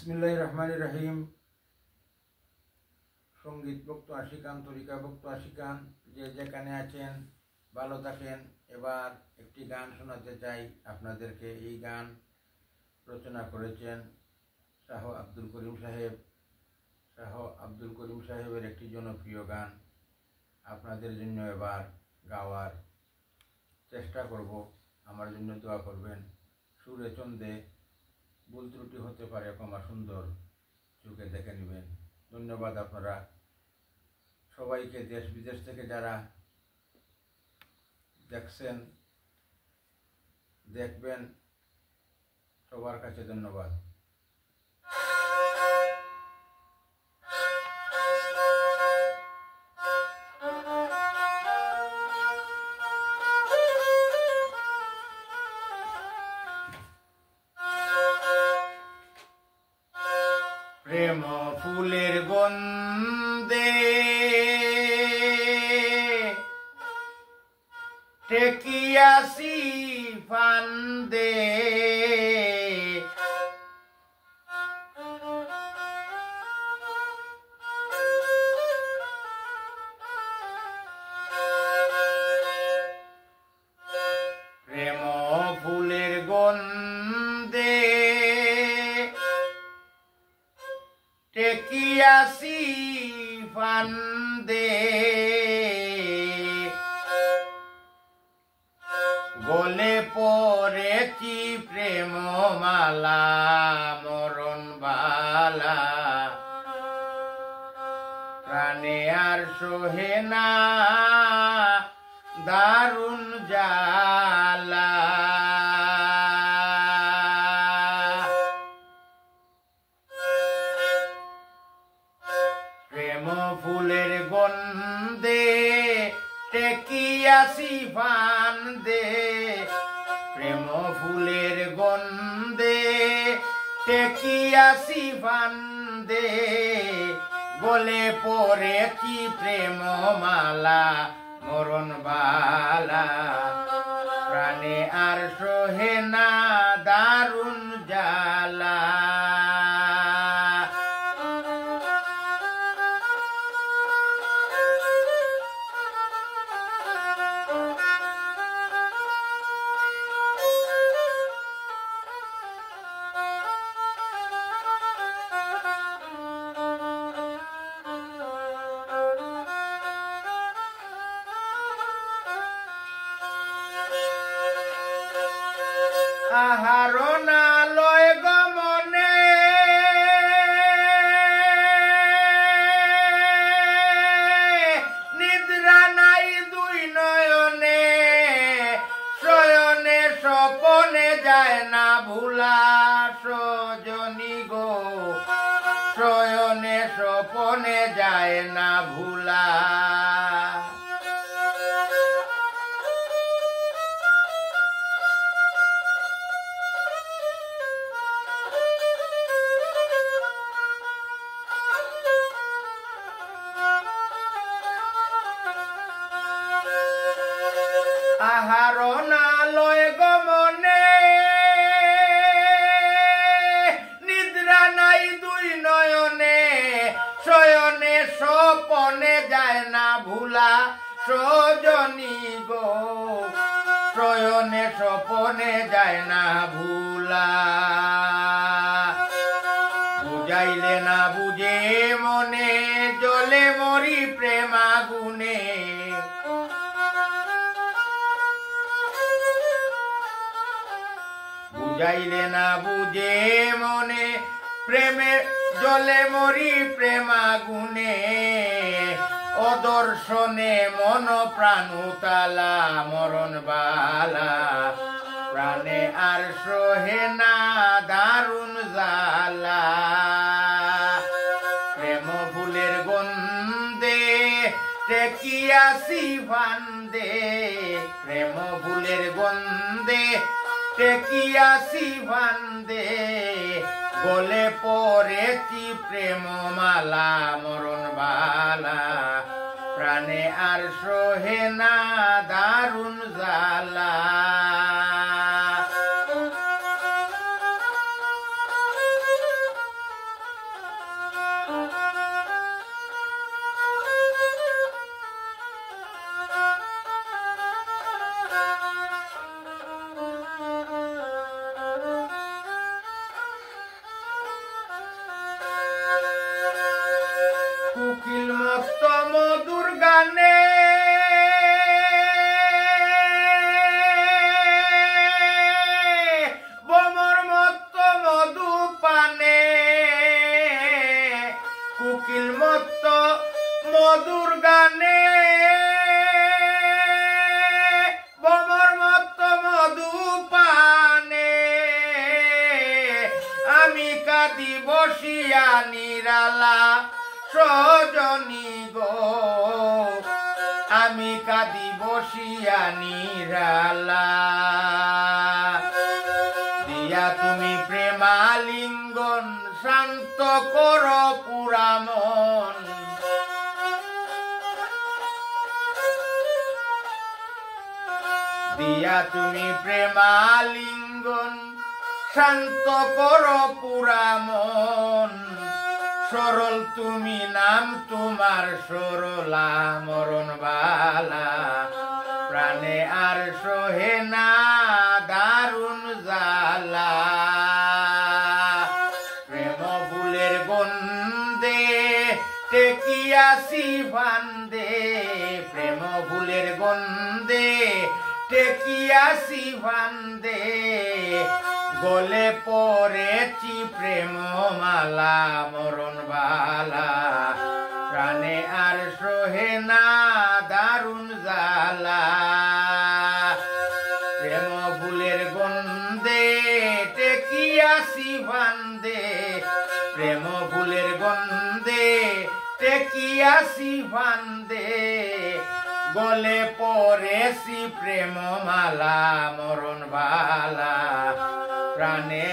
বিসমিল্লাহির রহমানির রহিম। সঙ্গীত ভক্ত আশিকান, তরিকা ভক্ত আশিকান, যে যেখানে আছেন ভালো থাকেন। এবার একটি গান শোনাতে চাই আপনাদেরকে। এই গান রচনা করেছেন শাহ আব্দুল করিম সাহেব। শাহ আব্দুল করিম সাহেবের একটি জনপ্রিয় গান আপনাদের জন্য এবার গাওয়ার চেষ্টা করব। আমার জন্য দোয়া করবেন। সুরে চন্দে ভুল ত্রুটি হতে পারে, ক্ষমা সুন্দর চোখে দেখে নেবেন। ধন্যবাদ আপনারা সবাইকে, দেশ বিদেশ থেকে যারা দেখছেন দেখবেন, সবার কাছে ধন্যবাদ। প্রেম ফুলের গন্ধে টেকিয়াছি ফান্দে, প্রেম ফুলের গন্ধে টেকিয়াছি ফান্দে, গলে পড়েছি প্রেম মালা মরণ বালা, প্রাণে আর সোহে না দারুণ জ্বালা। প্রেম ফুলের গন্ধে টেকিয়াছি ফান্দে, প্রেম ফুলের গন্ধে টেকিয়াছি ফান্দে, গলে পড়েছি প্রেম মালা মরণ বালা, প্রাণে আর সোহে না দারুণ জ্বালা। আহারণা লয় গমনে নিদ্রা নাই দুই নয়নে, শয়নে স্বপনে যায় না ভুলা সজনী গো, শয়নে স্বপনে যায় না ভুলা। আহারণা লয় গমনে নিদ্রা নাই দুই নয়নে, শয়নে স্বপনে যায় না ভুলা সজনী গো, শয়নে স্বপনে যায় না ভুলা। বুঝাইলে না বুঝে মনে জলে মরি প্রেমাগুনে, বুঝাইলে না বুঝে মনে প্রেমে জলে মরি প্রেমাগুনে, অদর্শনে মন প্রাণ তালা মরণ বালা, প্রাণে আর সোহে না দারুণ জ্বালা। প্রেম ফুলের গন্ধে টেকিয়াছি ফান্দে, প্রেম ফুলের গন্ধে টেকিয়াছি ফান্দে, গলে পড়েছি প্রেম মালা মরণ বালা, প্রাণে আর সোহে না দারুণ জ্বালা। কাঁদি বসিয়া নিরালা সজনী গো, আমি কাঁদি বসিয়া নিরালা। দিয়া তুমি প্রেমালিঙ্গন শান্ত কর পুরা মন, দিয়া তুমি প্রেমালিঙ্গন শান্ত কর পুরা মন। সরল তুমি নাম তোমার সরলা মরণ বালা, প্রাণে আর সহে না দারুণ জ্বালা। প্রেম ফুলের গন্ধে টেকিয়াছি ফান্দে, প্রেম ফুলের গন্ধে টেকিয়াছি ফান্দে। গলে পড়েছি প্রেম মালা মরণ বালা, প্রাণে আর সহে না দারুণ জ্বালা। প্রেম ফুলের গন্ধে টেকিয়াছি ফান্দে, প্রেম ফুলের গন্ধে টেকিয়াছি ফান্দে। গলে পড়েছি প্রেম মালা মরণ বালা, প্রাণে